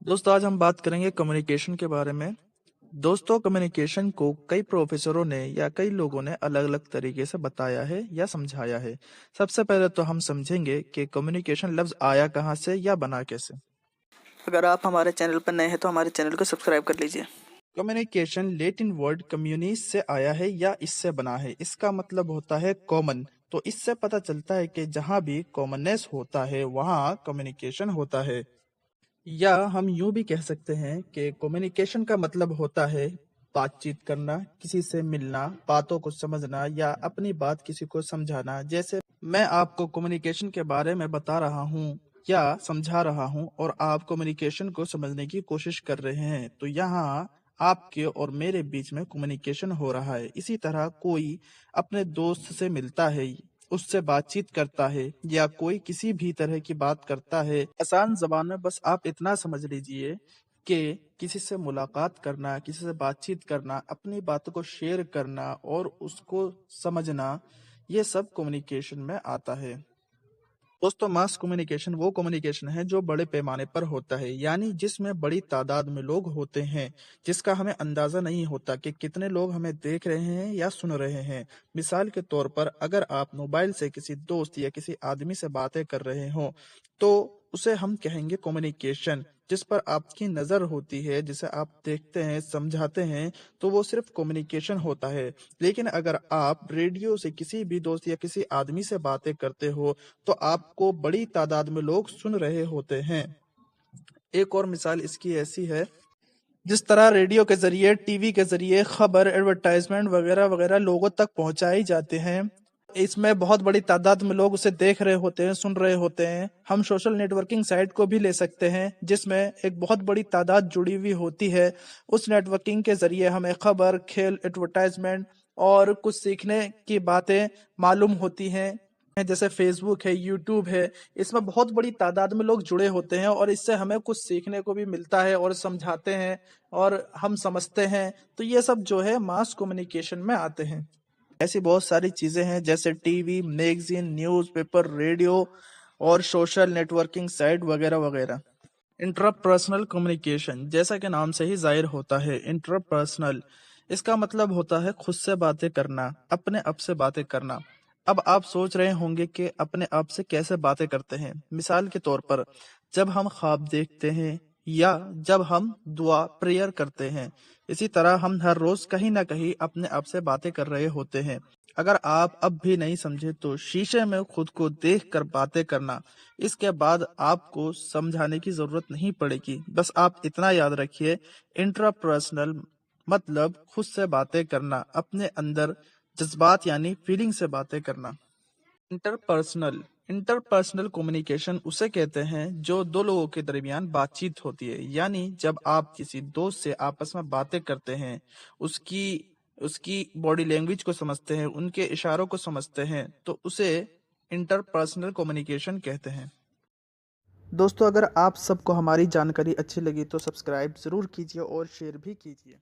दोस्तों आज हम बात करेंगे कम्युनिकेशन के बारे में। दोस्तों कम्युनिकेशन को कई प्रोफेसरों ने या कई लोगों ने अलग अलग तरीके से बताया है या समझाया है। सबसे पहले तो हम समझेंगे कि कम्युनिकेशन लफ्ज आया कहाँ से या बना कैसे। अगर आप हमारे चैनल पर नए हैं तो हमारे चैनल को सब्सक्राइब कर लीजिए। कम्युनिकेशन लैटिन वर्ड कम्युनिस से आया है या इससे बना है। इसका मतलब होता है कॉमन। तो इससे पता चलता है कि जहाँ भी कॉमननेस होता है वहाँ कम्युनिकेशन होता है। या हम यूं भी कह सकते हैं कि कम्युनिकेशन का मतलब होता है बातचीत करना, किसी से मिलना, बातों को समझना या अपनी बात किसी को समझाना। जैसे मैं आपको कम्युनिकेशन के बारे में बता रहा हूँ या समझा रहा हूँ और आप कम्युनिकेशन को समझने की कोशिश कर रहे हैं, तो यहाँ आपके और मेरे बीच में कम्युनिकेशन हो रहा है। इसी तरह कोई अपने दोस्त से मिलता है, उससे बातचीत करता है या कोई किसी भी तरह की बात करता है। आसान ज़बान में बस आप इतना समझ लीजिए कि किसी से मुलाकात करना, किसी से बातचीत करना, अपनी बातों को शेयर करना और उसको समझना, ये सब कम्युनिकेशन में आता है। दोस्तों मास कम्युनिकेशन वो कम्युनिकेशन है जो बड़े पैमाने पर होता है, यानी जिसमें बड़ी तादाद में लोग होते हैं, जिसका हमें अंदाजा नहीं होता कि कितने लोग हमें देख रहे हैं या सुन रहे हैं। मिसाल के तौर पर अगर आप मोबाइल से किसी दोस्त या किसी आदमी से बातें कर रहे हो तो उसे हम कहेंगे कम्युनिकेशन। जिस पर आपकी नजर होती है, जिसे आप देखते हैं, समझाते हैं, तो वो सिर्फ कम्युनिकेशन होता है। लेकिन अगर आप रेडियो से किसी भी दोस्त या किसी आदमी से बातें करते हो तो आपको बड़ी तादाद में लोग सुन रहे होते हैं। एक और मिसाल इसकी ऐसी है, जिस तरह रेडियो के जरिए, टीवी के जरिए खबर, एडवर्टाइजमेंट वगैरह वगैरह लोगों तक पहुंचाई जाते हैं, इसमें बहुत बड़ी तादाद में लोग उसे देख रहे होते हैं, सुन रहे होते हैं। हम सोशल नेटवर्किंग साइट को भी ले सकते हैं, जिसमें एक बहुत बड़ी तादाद जुड़ी हुई होती है। उस नेटवर्किंग के जरिए हमें खबर, खेल, एडवर्टाइजमेंट और कुछ सीखने की बातें मालूम होती हैं। जैसे फेसबुक है, यूट्यूब है, इसमें बहुत बड़ी तादाद में लोग जुड़े होते हैं और इससे हमें कुछ सीखने को भी मिलता है और समझाते हैं और हम समझते हैं। तो ये सब जो है मास कम्युनिकेशन में आते हैं। ऐसी बहुत सारी चीजें हैं जैसे टीवी, मैगजीन, न्यूज़पेपर, रेडियो और सोशल नेटवर्किंग साइट वगैरह वगैरह। इंट्रापर्सनल कम्युनिकेशन, जैसा कि नाम से ही जाहिर होता है, इंट्रापर्सनल इसका मतलब होता है खुद से बातें करना, अपने आप से बातें करना। अब आप सोच रहे होंगे कि अपने आप से कैसे बातें करते हैं। मिसाल के तौर पर जब हम ख्वाब देखते हैं या जब हम दुआ प्रेयर करते हैं, इसी तरह हम हर रोज कहीं ना कहीं अपने आप से बातें कर रहे होते हैं। अगर आप अब भी नहीं समझे तो शीशे में खुद को देख कर बातें करना। इसके बाद आपको समझाने की जरूरत नहीं पड़ेगी, बस आप इतना याद रखिए, इंट्रापर्सनल मतलब खुद से बातें करना, अपने अंदर जज्बात यानी फीलिंग से बातें करना। इंटरपर्सनल इंटरपर्सनल कम्युनिकेशन उसे कहते हैं जो दो लोगों के दरमियान बातचीत होती है, यानी जब आप किसी दोस्त से आपस में बातें करते हैं, उसकी उसकी बॉडी लैंग्वेज को समझते हैं, उनके इशारों को समझते हैं, तो उसे इंटरपर्सनल कम्युनिकेशन कहते हैं। दोस्तों अगर आप सबको हमारी जानकारी अच्छी लगी तो सब्सक्राइब ज़रूर कीजिए और शेयर भी कीजिए।